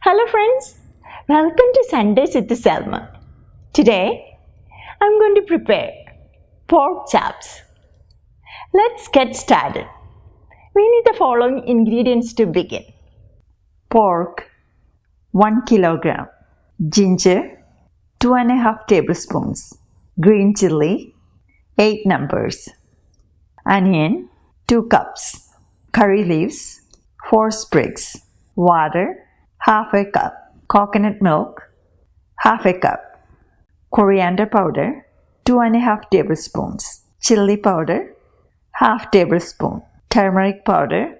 Hello friends, welcome to Sundays with Selma. Today, I'm going to prepare pork chops. Let's get started. We need the following ingredients to begin. Pork, 1 kilogram. Ginger, 2.5 tablespoons. Green chili, 8 numbers. Onion, 2 cups. Curry leaves, 4 sprigs. Water, half a cup. Coconut milk, half a cup. Coriander powder, 2.5 tablespoons. Chili powder, half tablespoon. Turmeric powder,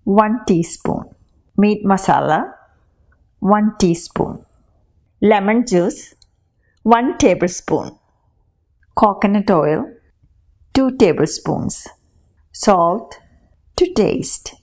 1 teaspoon. Meat masala, 1 teaspoon. Lemon juice, 1 tablespoon. Coconut oil, 2 tablespoons. Salt to taste.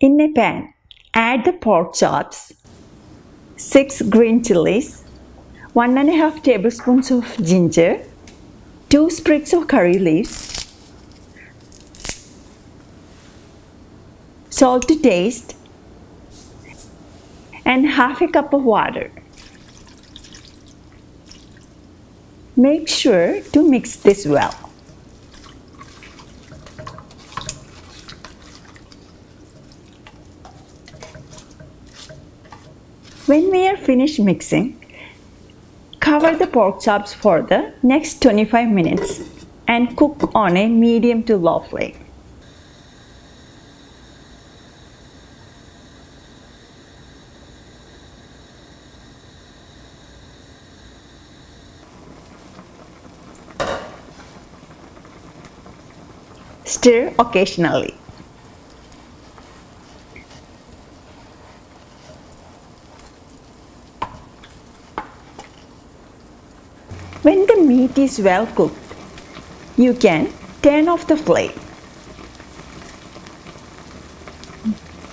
In a pan, add the pork chops, 6 green chilies, 1.5 tablespoons of ginger, 2 sprigs of curry leaves, salt to taste, and half a cup of water. Make sure to mix this well. When we are finished mixing, cover the pork chops for the next 25 minutes and cook on a medium to low flame. Stir occasionally. When the meat is well cooked, you can turn off the flame.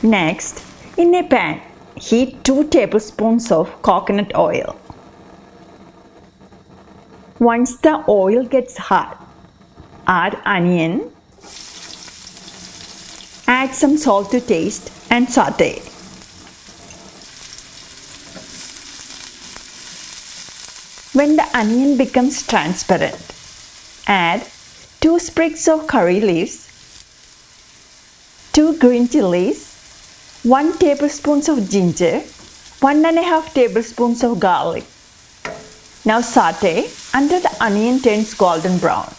Next, in a pan, heat 2 tablespoons of coconut oil. Once the oil gets hot, add onion, add some salt to taste and saute. When the onion becomes transparent, add 2 sprigs of curry leaves, 2 green chilies, 1 tablespoon of ginger, 1.5 tablespoons of garlic. Now saute until the onion turns golden brown.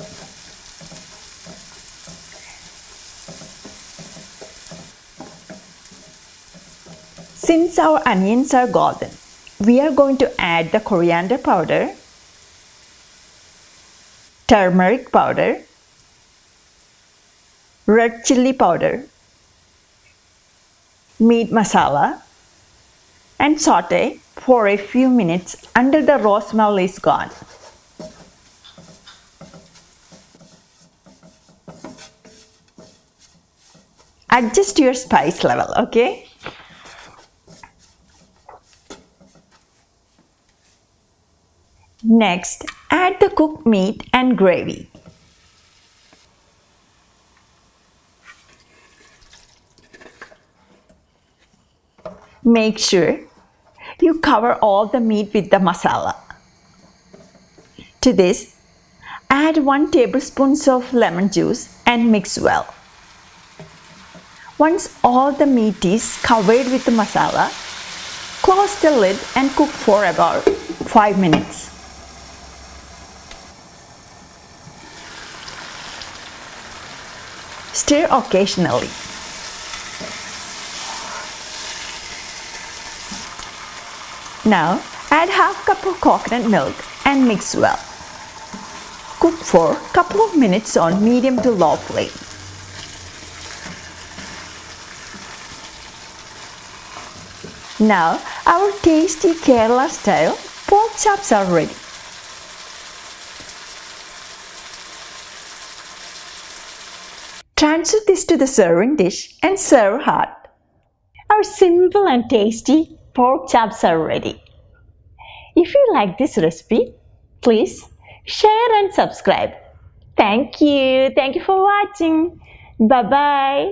Since our onions are golden, we are going to add the coriander powder, turmeric powder, red chili powder, meat masala, and saute for a few minutes until the raw smell is gone. Adjust your spice level, okay? Next, add the cooked meat and gravy. Make sure you cover all the meat with the masala. To this, add 1 tablespoon of lemon juice and mix well. Once all the meat is covered with the masala, close the lid and cook for about 5 minutes. Stir occasionally. Now add half cup of coconut milk and mix well. Cook for a couple of minutes on medium to low flame. Now our tasty Kerala style pork chops are ready. Transfer this to the serving dish and serve hot. Our simple and tasty pork chops are ready. If you like this recipe, please share and subscribe. Thank you. Thank you for watching. Bye-bye.